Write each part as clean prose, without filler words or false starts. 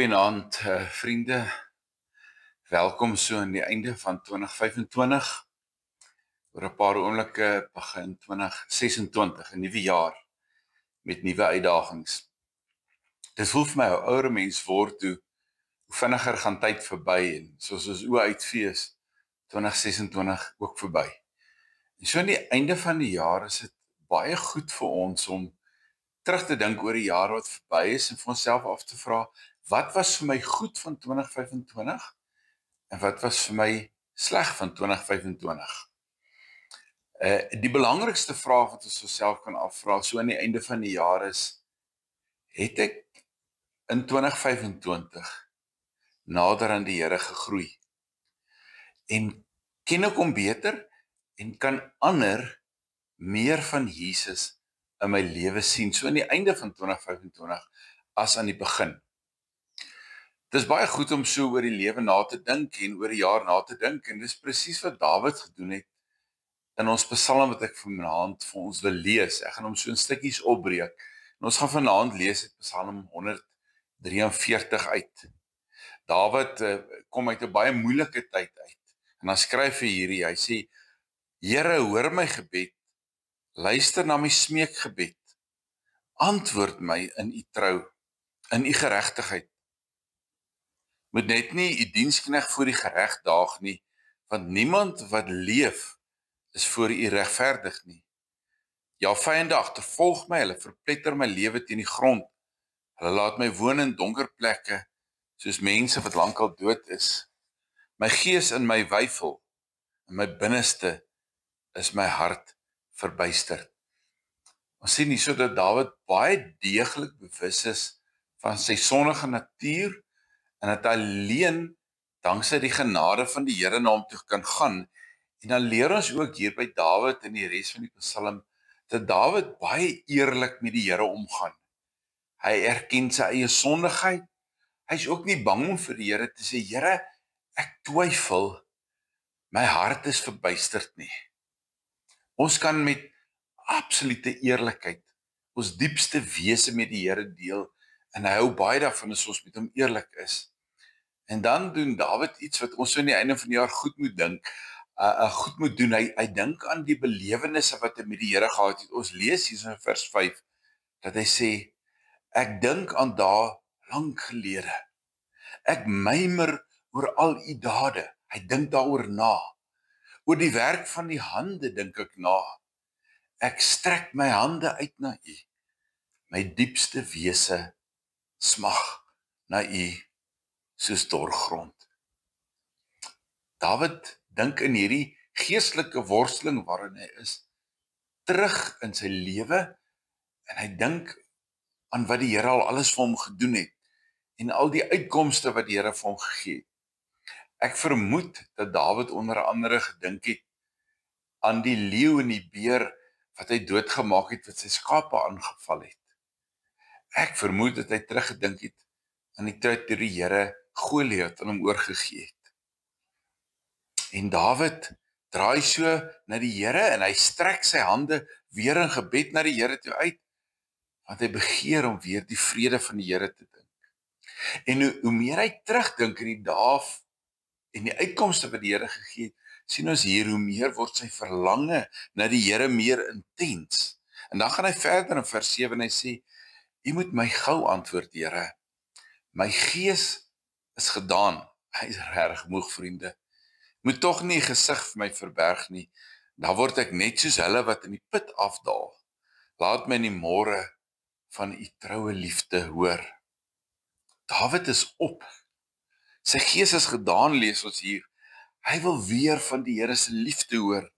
Goeienaand, vriende. Welkom so aan die einde van 2025. Oor 'n paar oomblikke begin 2026, 'n nuwe jaar met nuwe uitdagings. Dit voel vir my hoe ouer 'n mens word, hoe vinniger gaan tyd verby en soos ons oë uitfees, 2026 ook verby. En so aan die einde van die jaar is dit baie goed vir ons om terug te dink oor die jaar wat verby is en vir onsself af te vra, wat was vir my goed van 2025 en wat was vir my sleg van 2025? Die belangrikste vraag wat ons onsself kan afvra so aan die einde van die jaar is, het ek in 2025 nader aan die Here gegroei? En ken ek hom beter en kan ander meer van Jesus in my lewe sien, so aan die einde van 2025 as aan die begin? Dit is baie goed om so oor die lewe na te dink en oor die jaar na te dink, en dis presies wat Dawid gedoen het in ons Psalm wat ek vanaand vir ons wil lees. Ek gaan hom so in stukkies opbreek. En ons gaan vanaand lees uit Psalm 143 uit. Dawid kom uit 'n baie moeilike tyd uit. En dan skryf hy hierdie, hy sê, Here, hoor my gebed, luister na my smeekgebed, antwoord my in u trou, in u geregtigheid. Moet net nie u diensknegt voor die gereg daag nie, want niemand wat leef is voor u regverdig nie. Ja, vyande agtervolg my, hulle verpletter my lewe teen die grond. Hulle laat my woon in donker plekke, soos mense wat lankal dood is. My gees in my weifel, in my binneste is my hart verbuisterd. Ons sien hierso dat Dawid baie deeglik bewus is van sy sondige natuur, en dat hy alleen dankse die genade van die Here na hom toe kan gaan. En dan leer ons ook hier by Dawid in die res van die Psalm, dat Dawid baie eerlik met die Here omgaan. Hy erken sy eie sondigheid. Hy is ook nie bang om vir die Here te sê, Here, ek twyfel, my hart is verbuisterd nie. Ons kan met absolute eerlikheid ons diepste wese met die Here deel, en hy hou baie daarvan as ons met hom eerlik is. En dan doen Dawid iets wat ons so aan die einde van die jaar goed moet dink, goed moet doen. Hy dink aan die belewennisse wat hy met die Here gehad het. Ons lees hier in vers 5, dat hy sê, ek dink aan dae lank gelede. Ek mymer oor al u dade. Hy dink daaroor na. Oor die werk van die hande dink ek na. Ek strek my hande uit na u. My diepste wese smag na u soos dorgrond. Dawid dink in hierdie geestelike worsteling waarin hy is, terug in sy lewe, en hy dink aan wat die Here al alles vir hom gedoen het, en al die uitkomste wat die Here vir hom gegee het. Ek vermoed dat Dawid onder andere gedink het aan die leeu en die beer wat hy doodgemaak het, wat sy skape aangeval het. Ek vermoed dat hy teruggedink het aan die tyd toe die Here Goliat aan hom oorgegee het. En Dawid draai so na die Here en hy strek sy hande weer in gebed na die Here toe uit, want hy begeer om weer die vrede van die Here te dink. En hoe meer hy terugdink in die dae en die uitkomste wat die Here gegee het, sien ons hier hoe meer word sy verlange na die Here meer intens. En dan gaan hy verder in vers 7 en hy sê, U moet my gou antwoord, Here. My gees is gedaan. Hy is reg moeg, vriende. Moet tog nie gesig vir my verberg nie. Dan word ek net soos hulle wat in die put afdaal. Laat my in die môre van u troue liefde hoor. Dawid is op. Sy gees is gedaan, lees ons hier. Hy wil weer van die Here se liefde hoor.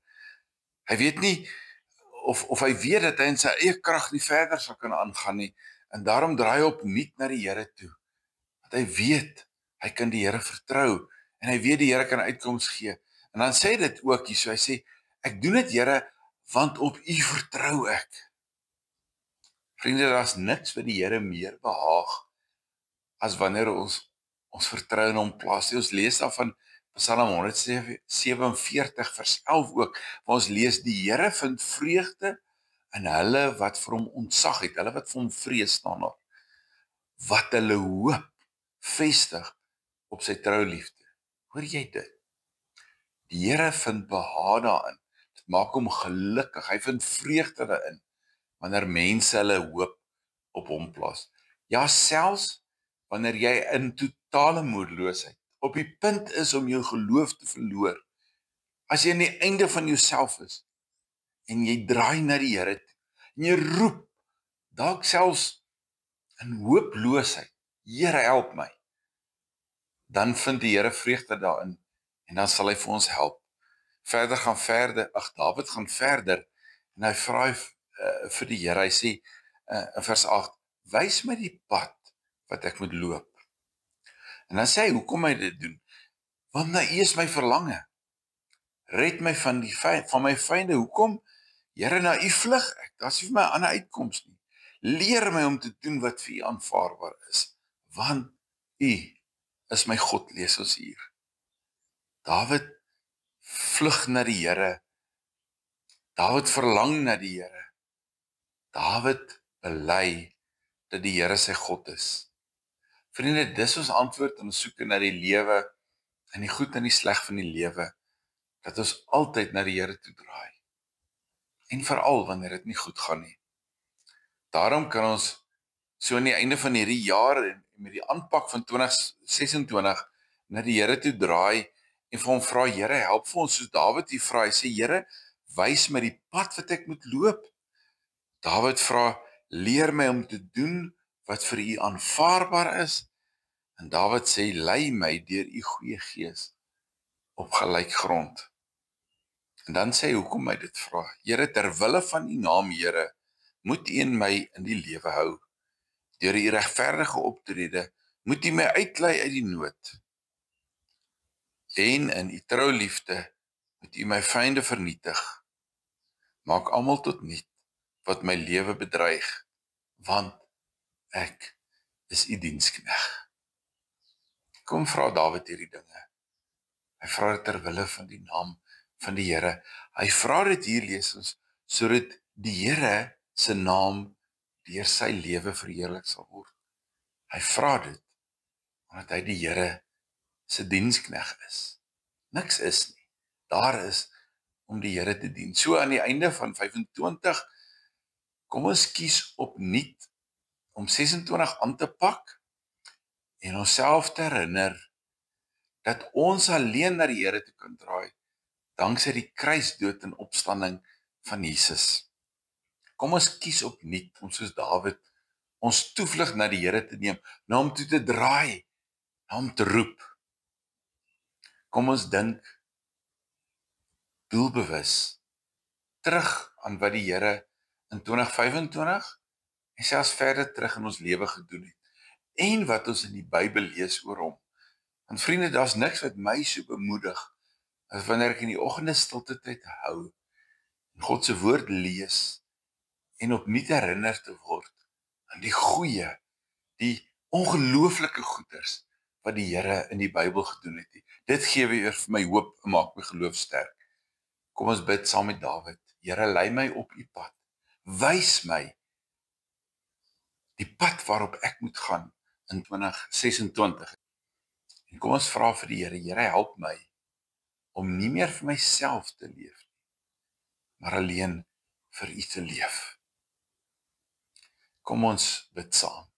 Hy weet nie, of hy weet dat hy in sy eie krag nie verder sal kan aangaan nie, en daarom draai hy opnuut na die Here toe. Want hy weet, hy kan die Here vertrou, en hy weet die Here kan uitkoms gee. En dan sê dit ook hier, so hy sê, ek doen dit, Here, want op u vertrou ek. Vriende, daar's niks wat die Here meer behaag, as wanneer ons vertrou in hom plaas. Ons lees daar van Psalm 147 vers 11 ook, waar ons lees, die Here vind vreugde in hulle wat vir hom ontzag het, hulle wat vir hom vrees staan daar. Wat hulle hoop vestig op sy trouliefde. Hoor jy dit? Die Here vind behaag daarin. Dit maak hom gelukkig. Hy vind vreugde daarin wanneer mense hulle hoop op hom plaas. Ja, selfs wanneer jy in totale moedeloosheid op die punt is om jou geloof te verloor, as jy aan die einde van jouself is en jy draai na die Here toe en jy roep, dalk selfs in hooploosheid, Here help my, dan vind die Here vreugde daarin en dan sal hy vir ons help. Dawid gaan verder en hy vra vir die Here, hy sê in vers 8, wys my die pad wat ek moet loop. En dan sê hy, hoekom hy dit doen? Want na U is my verlange. Red my van my vyande. Hoekom? Here, na U vlug ek. Daar's nie vir my 'n ander uitkoms nie. Leer my om te doen wat vir U aanvaarbaar is, want U is my God, lees ons hier. Dawid vlug na die Here. Dawid verlang na die Here. Dawid bely dat die Here sy God is. Vriende, dis ons antwoord in ons soeke na die lewe, en die goed en die sleg van die lewe, dat ons altyd na die Here toe draai. En veral wanneer dit nie goed gaan nie. Daarom kan ons so aan die einde van hierdie jaar en met die aanpak van 2026 na die Here toe draai en vir hom vra, Here, help vir ons, soos Dawid hier vra. Hy sê, Here, wys my die pad wat ek moet loop. Dawid vra, leer my om te doen wat vir U aanvaarbaar is. En Dawid sê, lei my deur U goeie gees op gelyk grond. En dan sê hy, hoekom hy dit vra? Here, ter wille van U naam, Here, moet U in my in die lewe hou. Deur U regverdige optrede, moet U my uitlei uit die nood. En in U trou liefde, moet U my vyande vernietig. Maak almal tot niet wat my lewe bedreig, want ek is U dienskneg. Kom vra Dawid hierdie dinge. Hy vra dit ter wille van die naam van die Here. Hy vra dit hier, lees ons, sodat die Here se naam deur sy lewe verheerlik sal word. Hy vra dit omdat hy die Here se dienskneg is. Niks is nie. Daar is om die Here te dien. So aan die einde van 25, kom ons kies opnuut om 26 aan te pak en onsself te herinner dat ons alleen na die Here toe kan draai, dankse die kruisdood en opstanding van Jesus. Kom ons kies opnuut om soos Dawid ons toevlug na die Here te neem, na hom toe te draai, na hom te roep. Kom ons dink doelbewus terug aan wat die Here in 2025 en selfs verder terug in ons lewe gedoen het en wat ons in die Bybel lees oor hom. Want vriende, daar's niks wat my so bemoedig as wanneer ek in die oggende stilte tyd hou en God se woord lees en opnuut herinner te word aan die goeie, die ongelooflike goeders wat die Here in die Bybel gedoen het. Dit gee weer vir my hoop en maak my geloof sterk. Kom ons bid saam met Dawid. Here, lei my op U pad. Wys my die pad waarop ek moet gaan in 2026. En kom ons vra vir die Here, Here, help my om nie meer vir myself te leef nie, maar alleen vir U te leef. Kom ons bid saam.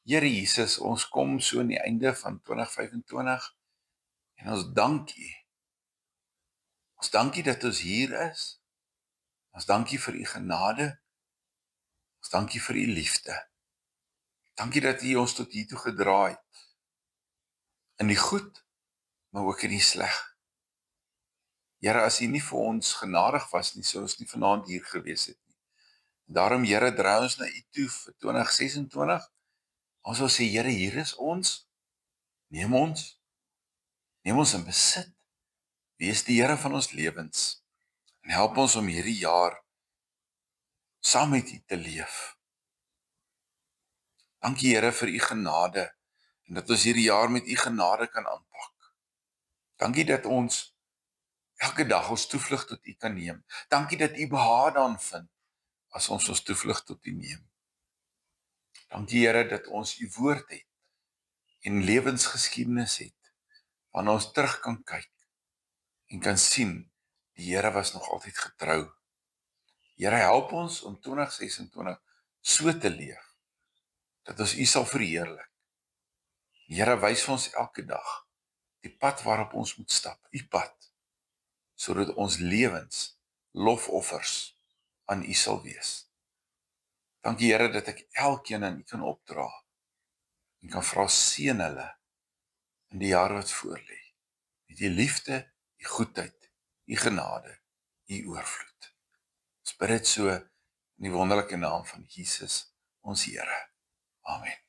Here Jesus, ons kom so aan die einde van 2025 en ons dank U. Ons dank U dat ons hier is. Ons dank U vir U genade. Ons dank U vir U liefde. Dankie dat U ons tot hier toe gedra het. In die goed, maar ook in die sleg. Here, as U nie vir ons genadig was nie, sou ons nie vanaand hier gewees het nie. Daarom, Here, draai ons na U toe vir 2026. Ons wil sê, Here, hier is ons. Neem ons in besit. Wees die Here van ons lewens. En help ons om hierdie jaar saam met U te leef. Dankie, Here, vir U genade en dat ons hierdie jaar met U genade kan aanpak. Dankie dat ons elke dag ons toevlug tot U kan neem. Dankie dat U behaag daarin vind as ons toevlug tot U neem. Dankie, Here, dat ons U woord het en lewensgeskiedenis het, waarna ons terug kan kyk en kan sien, die Here was nog altyd getrou. Here, help ons om 2026 so te leef, dat ons U sal verheerlik. Here, wys vir ons elke dag die pad waarop ons moet stap, U pad, sodat ons lewens lofoffers aan U sal wees. Dankie Here dat ek elkeen aan U kan opdra en kan vra seën hulle in die jare wat voorlê. Met U liefde, U goedheid, U genade, U oorvloed. Ons bid dit so in die wonderlike naam van Jesus, ons Here. Amen.